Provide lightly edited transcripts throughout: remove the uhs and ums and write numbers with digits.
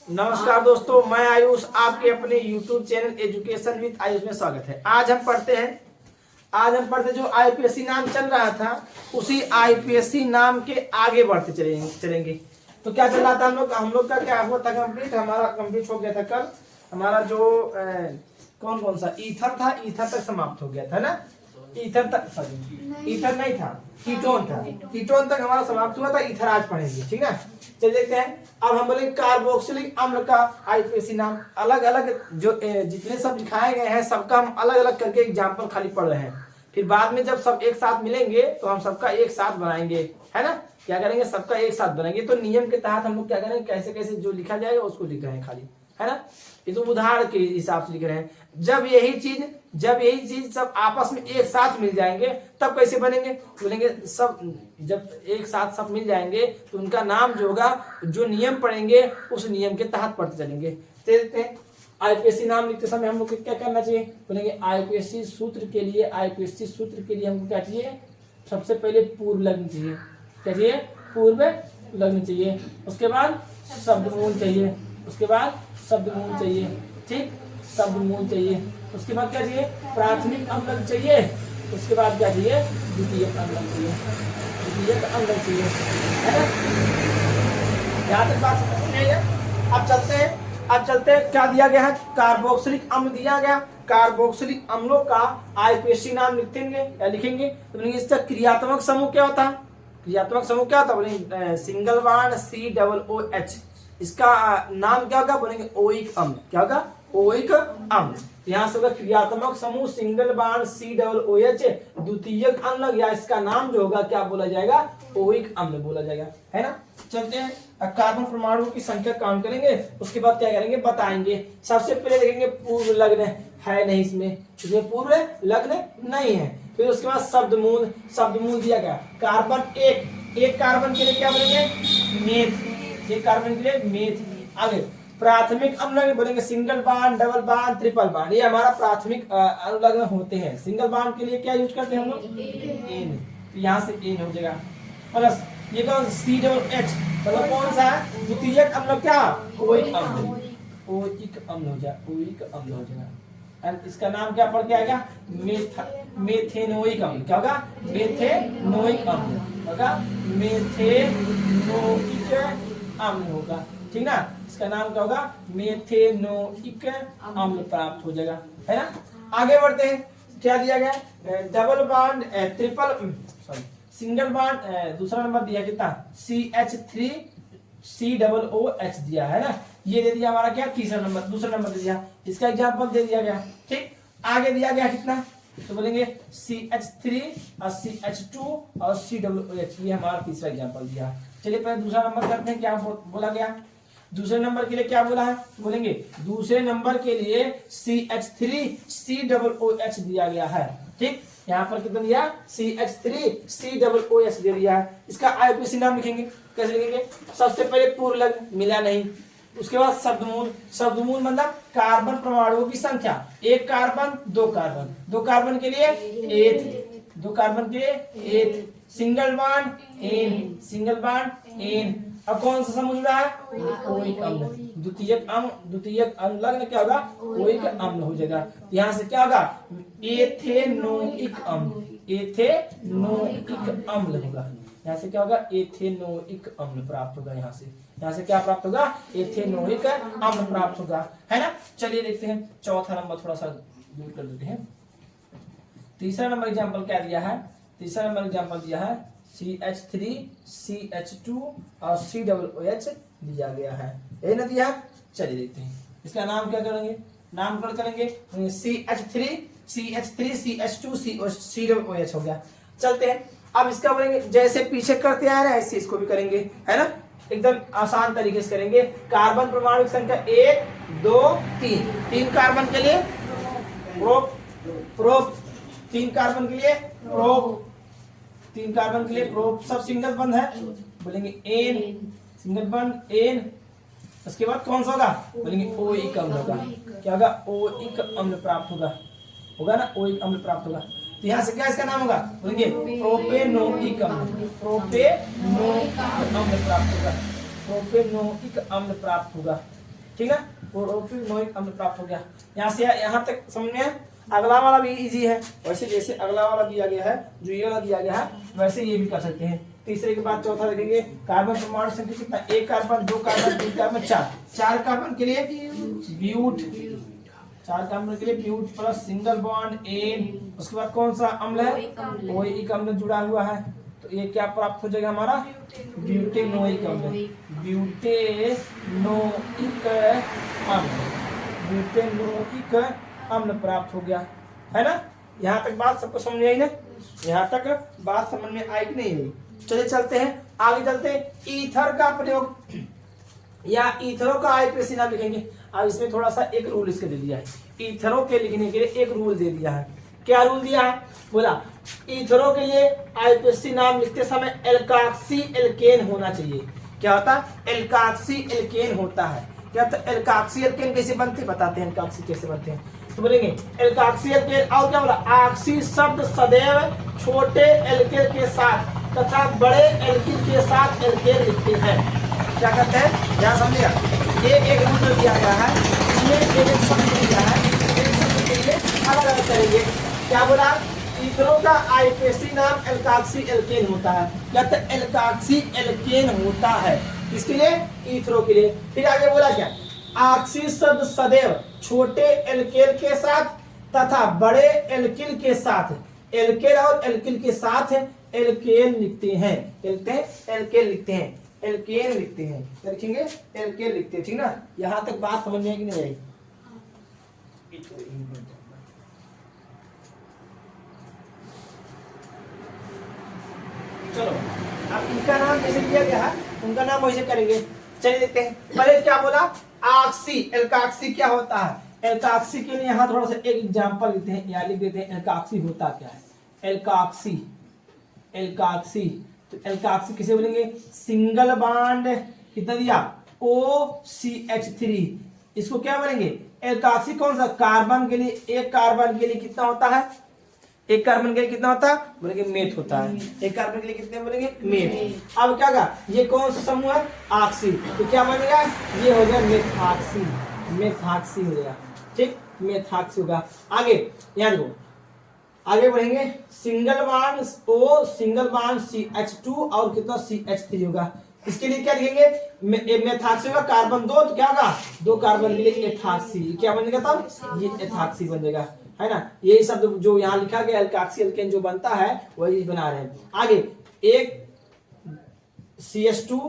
नमस्कार दोस्तों, मैं आयुष आपके अपने YouTube channel education with Ayush में स्वागत है। आज हम पढ़ते जो आईपीएससी नाम चल रहा था उसी आईपीएससी नाम के आगे बढ़ते चलेंगे। तो क्या चल रहा था हम लोग का क्या हुआ था हमारा कंप्लीट हो गया था कल। हमारा जो कौन सा ईथर था, ईथर तक समाप्त हो गया था ना। ईथर नहीं था, कीटोन तक हमारा समाप्त हुआ था। ईथर आज पढ़ेंगे, ठीक है। चलिए देखते हैं। अब हम बोलेंगे कार्बोक्सिलिक अम्ल का आईपीएससी नाम। अलग अलग जो जितने सब दिखाए गए हैं सबका हम अलग अलग करके एग्जाम्पल खाली पढ़ रहे हैं। फिर बाद में जब सब एक साथ मिलेंगे तो हम सबका एक साथ बनाएंगे, है ना। क्या करेंगे, सबका एक साथ बनाएंगे। तो नियम के तहत हम लोग क्या करेंगे, कैसे कैसे जो लिखा जाएगा उसको लिख रहे हैं खाली, है ना। ये तो उदाहरण के हिसाब से लिख रहे हैं। जब यही चीज सब आपस में एक साथ मिल जाएंगे तब कैसे बनेंगे, बोलेंगे सब जब एक साथ सब मिल जाएंगे तो उनका नाम जो होगा, जो नियम पढ़ेंगे उस नियम के तहत पढ़ते चलेंगे। देखते हैं आईपीएससी नाम लिखते समय हम लोग को क्या करना चाहिए। बोलेंगे आईपीएससी सूत्र के लिए हमको क्या चाहिए, सबसे पहले पूर्व लगनी चाहिए। क्या चाहिए, पूर्व लगनी चाहिए। उसके बाद शब्दमूल चाहिए, ठीक, शब्दमूल चाहिए। उसके बाद क्या चाहिए, प्राथमिक अम्ल चाहिए। उसके बाद क्या चाहिए, द्वितीयक अम्ल चाहिए, है ना। यहाँ तक बात समझ में आई है। अब चलते हैं क्या दिया गया है, कार्बोक्सिलिक अम्ल दिया गया। कार्बोक्सिलिक अम्लों का आईपीएससी नाम लिखेंगे तो इसका क्रियात्मक समूह क्या होता है। बोलेंगे सिंगल बॉन्ड COOH। इसका नाम क्या होगा, बोलेंगे ओइक अम्ल। क्या होगा, ओइक अम्ल। यहाँ से होगा क्रियात्मक समूह सिंगल बॉन्ड COOH, द्वितीयक अम्ल, या इसका नाम जो होगा क्या बोला जाएगा, ओइक अम्ल बोला जाएगा, है ना। चलते हैं, कार्बन परमाणु की संख्या काउंट करेंगे। उसके बाद क्या करेंगे, बताएंगे। सबसे पहले देखेंगे पूर्व लग्न है नहीं, इसमें पूर्व लग्न नहीं है। फिर उसके बाद शब्दमूल दिया गया। कार्बन एक कार्बन के लिए क्या बोलेंगे, मेथ। एक कार्बन के लिए मेथ। आगे प्राथमिक अम्ल बोलेंगे single bond, double bond, triple bond. ये हमारा प्राथमिक अम्ल होते हैं। सिंगल बॉन्ड के लिए क्या यूज करते हैं हम लोग, एन। यहाँ से एन हो जाएगा। प्लस ये कौन, COOH, मतलब कौन सा है, द्वितीयक अम्ल, क्या, ओइक अम्ल हो जाएगा। एंड इसका नाम क्या पड़ के आएगा, मेथेनोइक अम्ल। क्या होगा, मेथेनोइक अम्ल होगा, ठीक ना। इसका नाम क्या होगा, मेथेनोइक अम्ल प्राप्त हो जाएगा, है ना। आगे बढ़ते हैं। क्या दिया गया, डबल बॉन्ड, सिंगल बॉन्ड, दूसरा नंबर दिया कितना, CH3 COOH दिया है ना। ये दे दिया हमारा क्या, दूसरा नंबर दे दिया। इसका एग्जांपल दे दिया गया, ठीक। आगे दिया गया कितना, तो बोलेंगे CH3 और CH2 और COOH। ये हमारा तीसरा एग्जांपल दिया। चलिए पहले दूसरा नंबर करते हैं, क्या बोला गया। दूसरे नंबर के लिए क्या बोला है, बोलेंगे दूसरे नंबर के लिए CH3 COOH दिया गया है, ठीक। यहाँ पर कितना दिया, CH3 COOH दे दिया है। इसका आईपीएससी नाम लिखेंगे। कैसे लिखेंगे, सबसे पहले पूर्व लग्न मिला नहीं। उसके बाद शब्दमूल मतलब कार्बन परमाणुओं की संख्या। एक कार्बन, दो कार्बन के लिए एथ, सिंगल बॉन्ड एन। अब कौन सा समझ रहा है, ओइक अम्ल। द्वितीयक अम्ल लग्न क्या होगा, ओइक अम्ल हो जाएगा। यहाँ से क्या होगा, एथेनोइक अम्ल होगा। यहाँ से क्या होगा, एथेनोइक अम्ल प्राप्त होगा। यहाँ से क्या प्राप्त होगा, एथेनोइक अम्ल प्राप्त होगा, है ना। चलिए देखते हैं चौथा नंबर, थोड़ा सा दूर कर देते हैं। तीसरा नंबर एग्जांपल क्या दिया है, CH3 CH2 और COOH दिया गया है, यही ना दिया। चलिए देखते हैं इसका नाम क्या करेंगे, नामकरण करेंगे। CH3 CH2 COOH हो गया। चलते हैं, अब इसका बोलेंगे जैसे पीछे करते आ रहे हैं ऐसे इसको भी करेंगे, है ना। एकदम आसान तरीके से करेंगे। कार्बन परमाणु की संख्या 1 2 3 कार्बन के लिए प्रोप, 3 कार्बन के लिए प्रोप, सब सिंगल बंद है, बोलेंगे एन, सिंगल बंद एन। उसके बाद कौन सा होगा, बोलेंगे ओइक अम्ल होगा। क्या होगा, ओइक अम्ल प्राप्त होगा ना, ओइक अम्ल प्राप्त होगा। तो यहाँ से क्या इसका नाम होगा, बोलेंगे प्रोपेनोइक अम्ल प्राप्त होगा। ठीक है, क्लोरोफिनोइक अम्ल प्राप्त हो गया। यहाँ से यहाँ तक समझ में है। अगला वाला भी इजी है, वैसे जैसे अगला वाला दिया गया है, जो ये वाला दिया गया है, वैसे ये भी कर सकते हैं। तीसरे के बाद चौथा देखेंगे, कार्बन परमाणु संख्या कितना, 1 कार्बन 2 कार्बन 3 कार्बन 4 कार्बन के लिए ब्यूट, 4 कार्बन के लिए ब्यूट प्लस सिंगल बॉन्ड एन। उसके बाद कौन सा अम्ल है, ओइक अम्ल जुड़ा हुआ है, तो ये क्या प्राप्त हो जाएगा हमारा, ब्यूटेनोइक अम्ल, ब्यूटेनोइक अम्ल, ब्यूटेनोइक अम्ल प्राप्त हो गया, है ना। यहाँ तक बात सबको समझ में आई ना, यहाँ तक बात समझ में आई कि नहीं आई। चलिए चलते हैं आगे, चलते हैं ईथर का प्रयोग या ईथरों का आईपीएसी नाम लिखेंगे। अब इसमें थोड़ा सा एक रूल इसके दे दिया है, ईथरों के लिखने के लिए एक रूल दे दिया है। क्या रूल दिया है, बोला ईथरों के लिए आईपीएसी नाम लिखते समय एल्काक्सी एल्केन होना चाहिए। क्या होता है, एल्काक्सी एल्केन होता है। क्या होता है, एल्काक्सी एल्केन कैसे बनते बताते हैं, एल्काक्सी कैसे बनते हैं, तो बोलेंगे एल्काक्सी एल्केन। और क्या बोला, ऑक्सी शब्द सदैव छोटे एल्केन के साथ तथा बड़े एल्किन के साथ एल्केन लिखते हैं। क्या कहते हैं, यहाँ समझिएगा, ये एक रूल दिया गया है, इसमें एक शब्द दिया है, एक शब्द के लिए अलग अलग करेंगे। क्या बोला, ईथरों का आईपीएसी नाम एल्काक्सी एल्केन होता है। क्या कहते हैं, एल्काक्सी एल्केन होता है, किसके लिए, ईथरों के लिए। फिर आगे बोला क्या, ऑक्सी शब्द सदैव छोटे एल्केन के साथ तथा बड़े एल्किन के साथ, एल्केन और एल्किन के साथ एल्केन लिखते हैं, एल्केन लिखते हैं, एल्केन लिखते हैं, क्या लिखेंगे, एल्केन लिखते हैं, ठीक ना। यहां तक बात समझ में आई कि नहीं आई। चलो अब इनका नाम कैसे दिया गया है, उनका नाम वैसे करेंगे। चलिए देखते हैं, पहले क्या बोला, ऑक्सी, एल्काक्सी क्या होता है। एल्काक्सी के लिए यहाँ थोड़ा सा एक एग्जांपल लेते हैं, या लिख देते हैं एल्काक्सी होता क्या है। एल्काक्सी, एल्काक्सी, तो एल्काक्सी किसे बोलेंगे, सिंगल बॉन्ड कितना दिया, OCH3, इसको क्या बोलेंगे, एल्काक्सी कौन सा, कार्बन के लिए, एक कार्बन के लिए कितना होता है, एक कार्बन के लिए कितना होता है, बोलेंगे मेथ होता है, एक कार्बन के लिए कितने बोलेंगे, मेथ। अब क्या कहा, ये कौन सा समूह है, ऑक्सी, तो क्या बनेगा, ये हो गया मेथॉक्सी, मेथॉक्सी हो गया, ठीक, मेथॉक्सी होगा। आगे यहाँ देखो, आगे बढ़ेंगे, single bond O, single bond CH2 और कितना CH3 होगा। इसके लिए क्या लिखेंगे, मेथॉक्सी होगा, कार्बन 2, तो क्या होगा, 2 कार्बन के लिए एथॉक्सी, क्या बनेगा तब, ये एथॉक्सी बनेगा, है ना। यही शब्द जो यहाँ लिखा गया एल्काक्सी एल्केन जो बनता है वही बना रहे हैं। आगे एक CH2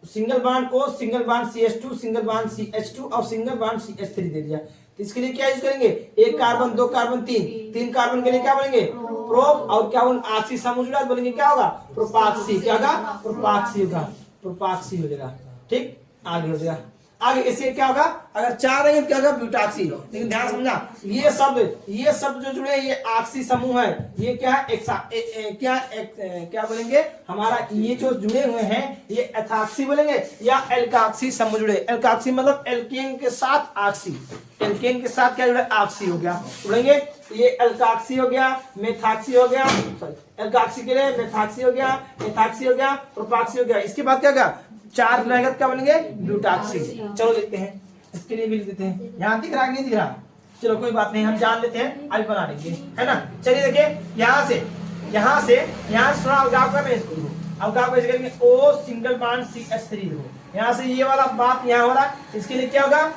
single bond O, single bond CH2, single bond CH2 और सिंगल बॉन्ड CH3 दे दिया। तो इसके लिए क्या यूज करेंगे, एक कार्बन 2 कार्बन 3 कार्बन के लिए क्या बोलेंगे, प्रोप, और क्या बोलेंगे, ऑक्सी समूह बोलेंगे क्या होगा, प्रोपाक्सी, क्या होगा, प्रोपाक्सी होगा, प्रोपाक्सी हो जाएगा, ठीक। आगे हो जाएगा, आगे इससे क्या होगा, अगर 4 रहेंगे तो क्या होगा, ब्यूटाक्सी। लेकिन ध्यान समझना, ये शब्द जो जुड़े, ये ऑक्सी समूह है, ये क्या है, क्या बोलेंगे, हमारा ये जो जुड़े हुए हैं ये एथॉक्सी बोलेंगे या एल्काक्सी समूह जुड़े। एल्काक्सी मतलब एल्केन के साथ ऑक्सी, एल्केन के साथ क्या जुड़े, ऑक्सी हो गया, जुड़ेंगे। ये एल्काक्सी हो गया, मेथॉक्सी हो गया, सॉरी एल्काक्सी के लिए मेथॉक्सी हो गया, एथॉक्सी हो गया, प्रोपाक्सी हो गया। इसके बाद क्या होगा, 4 रहेगा, क्या बनेंगे, ब्यूटाक्सी। चलो देखते हैं, इसके लिए भी लिख देते हैं, यहाँ दिख रहा है नहीं दिख रहा, चलो कोई बात नहीं, हम जान लेते हैं, अभी बना लेंगे, है ना। चलिए देखिए, यहाँ से थोड़ा अवगाव कर रहे हैं, इसको अवगाव कैसे करेंगे, O सिंगल बॉन्ड CH3 हो, यहाँ से ये वाला बात यहाँ हो रहा, इसके लिए क्या होगा,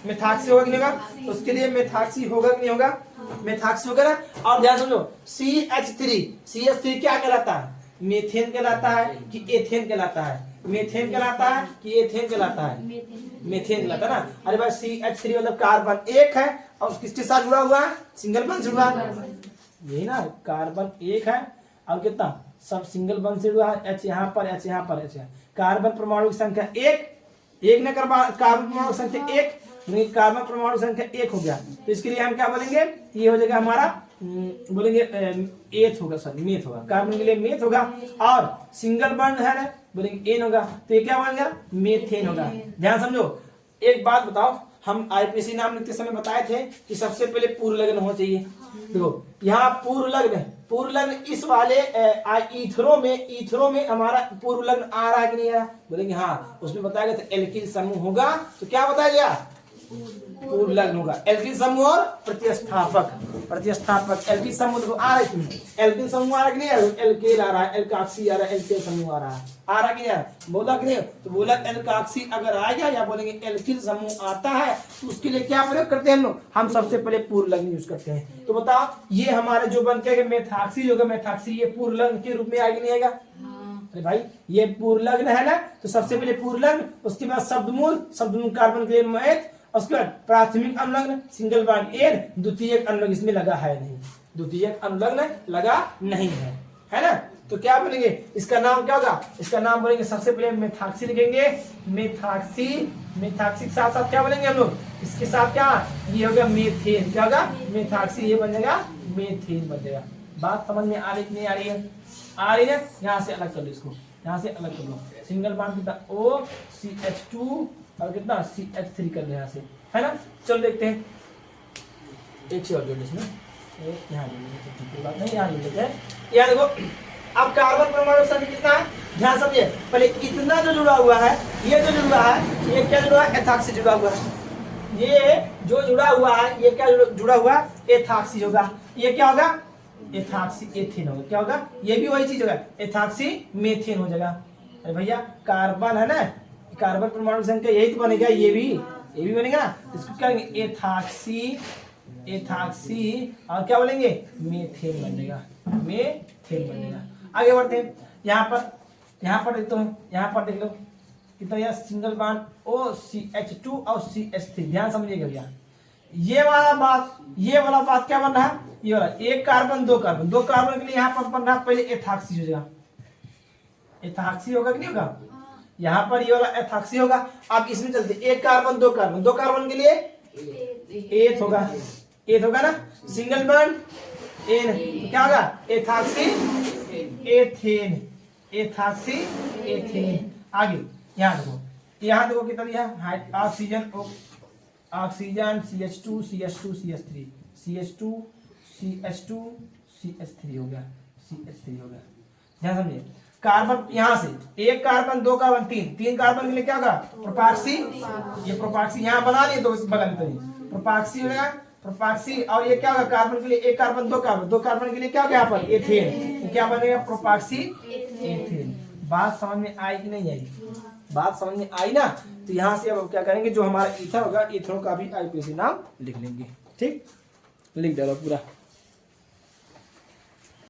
मेथॉक्सी होगा कि नहीं होगा, उसके लिए मेथॉक्सी होगा कि नहीं होगा, मेथॉक्सी होगा ना। और ध्यान समझो, CH3 क्या कहलाता है, मीथेन कहलाता है कि एथेन कहलाता है, मीथेन कहलाता है कि एथेन कहलाता है, मीथेन कहलाता है ना। अरे भाई CH3 मतलब कार्बन 1 है और किसके साथ जुड़ा हुआ है, सिंगल बॉन्ड से जुड़ा है, यही ना, कार्बन 1 है और कितना, सब सिंगल बॉन्ड से जुड़ा है, H यहाँ पर, H यहाँ पर, H कार्बन परमाणु की संख्या 1 न कार्बन परमाणु की संख्या 1, कार्बन परमाणु संख्या 1 हो गया। तो इसके लिए हम क्या बोलेंगे, ये हो जाएगा हमारा, बोलेंगे एथ होगा, सॉरी मेथ होगा, कार्बन के लिए मेथ होगा, और सिंगल बॉन्ड है ना, बोलेंगे एन होगा, तो ये क्या बन गया, मेथेन होगा। ध्यान समझो, एक बात बताओ, हम आईपीएसी नाम लिखते समय बताए थे कि सबसे पहले पूर्व लग्न होना चाहिए। देखो यहाँ पूर्व लग्न इस वाले ईथरो में हमारा पूर्व लग्न आ रहा है कि नहीं आ रहा? बोलेंगे हाँ, उसमें बताया गया था एल्किल समूह होगा, तो क्या बताया गया? पूर्व लग्न होगा। एल्किल समूह और प्रतिस्थापक एल्किल समूह देखो आ रहा है, एल्किल समूह आ रहा है कि नहीं आ रहा? एल्केल आ रहा है, एल्काक्सी आ रहा है, एल्केल समूह आ रहा है, कि नहीं आ रहा? बोला कि नहीं? तो बोला एल्काक्सी अगर आ गया या बोलेंगे एल्किल समूह आता है तो उसके लिए क्या प्रयोग करते हैं हम लोग? हम सबसे पहले पूर्व लग्न यूज करते हैं। तो बताओ ये हमारे जो बन के मेथाक्सी जो मेथाक्सी ये पूर्व लग्न के रूप में आएगा नहीं आएगा? अरे भाई ये पूर्व लग्न है ना, तो सबसे पहले पूर्व लग्न, उसके बाद शब्दमूल कार्बन के मैथ, उसके बाद प्राथमिक अनुलग्न सिंगल बॉन्ड एन, द्वितीयक अनुलग्न इसमें लगा है नहीं, द्वितीयक अनुलग्न लगा नहीं है ना? तो क्या बोलेंगे इसका नाम क्या होगा? इसका नाम बोलेंगे सबसे पहले मेथाक्सी लिखेंगे, मेथाक्सी के साथ साथ क्या बोलेंगे हम लोग? इसके साथ क्या ये हो गया मेथेन, क्या होगा? मेथाक्सी, ये बन जाएगा मेथेन बन जाएगा। बात समझ में आ रही कि नहीं आ रही है? आ रही है। यहाँ से अलग कर लो इसको, यहाँ से अलग कर लो, सिंगल बॉन्ड कितना OCH2 और कितना CH3 कर ले यहाँ से, है ना? चलो देखते हैं, एक से और जोड़ इसमें, यहाँ जोड़ बात नहीं, यहाँ जोड़ हैं। यहाँ देखो अब कार्बन परमाणु संख्या कितना है, ध्यान समझिए। पहले इतना जो जुड़ा हुआ है, ये जो जुड़ा है, ये क्या जुड़ा है? एथाक्सी जुड़ा हुआ है। ये जो जुड़ा हुआ है, ये क्या जुड़ा हुआ है? एथाक्सी होगा। ये क्या होगा? एथाक्सी एथेन होगा। क्या होगा? ये भी वही चीज होगा, एथाक्सी मेथेन हो जाएगा। अरे भैया कार्बन है ना, कार्बन परमाणु संख्या यही तो बनेगा, ये भी बनेगा ना। इसको क्या कहेंगे? एथाक्सी और क्या बोलेंगे? मेथेन बनेगा, मेथेन बनेगा। आगे बढ़ते हैं। यहाँ पर देख दो, यहाँ पर देख लो कितना यह सिंगल बॉन्ड OCH2 और CH3। ध्यान समझिएगा भैया, ये वाला बात क्या बन रहा है? ये वाला एक कार्बन दो कार्बन के लिए यहाँ पर बन रहा है पहले एथाक्सी हो जाएगा, एथाक्सी होगा कि नहीं होगा? यहाँ पर ये वाला एथाक्सी होगा। अब इसमें चलते एक कार्बन दो कार्बन के लिए एथ होगा ना, सिंगल बॉन्ड एन, तो क्या होगा? एथाक्सी एथेन। आगे यहाँ देखो कितना दिया? ऑक्सीजन CH2 CH3 हो गया, ध्यान समझिए। कार्बन यहाँ से एक कार्बन दो कार्बन तीन कार्बन के लिए क्या होगा? प्रोपाक्सी। ये प्रोपाक्सी यहाँ बना लिए तो बगल में प्रोपाक्सी हो जाएगा, प्रोपाक्सी। और ये क्या होगा? कार्बन के लिए एक कार्बन दो कार्बन के लिए क्या होगा? यहाँ पर एथेन, तो क्या बनेगा? प्रोपाक्सी एथेन। बात समझ में आई कि नहीं आई? बात समझ में आई ना? तो यहाँ से अब क्या करेंगे, जो हमारा ईथर होगा, ईथर का भी आईपीएसी नाम लिख लेंगे। ठीक, लिख डालो पूरा।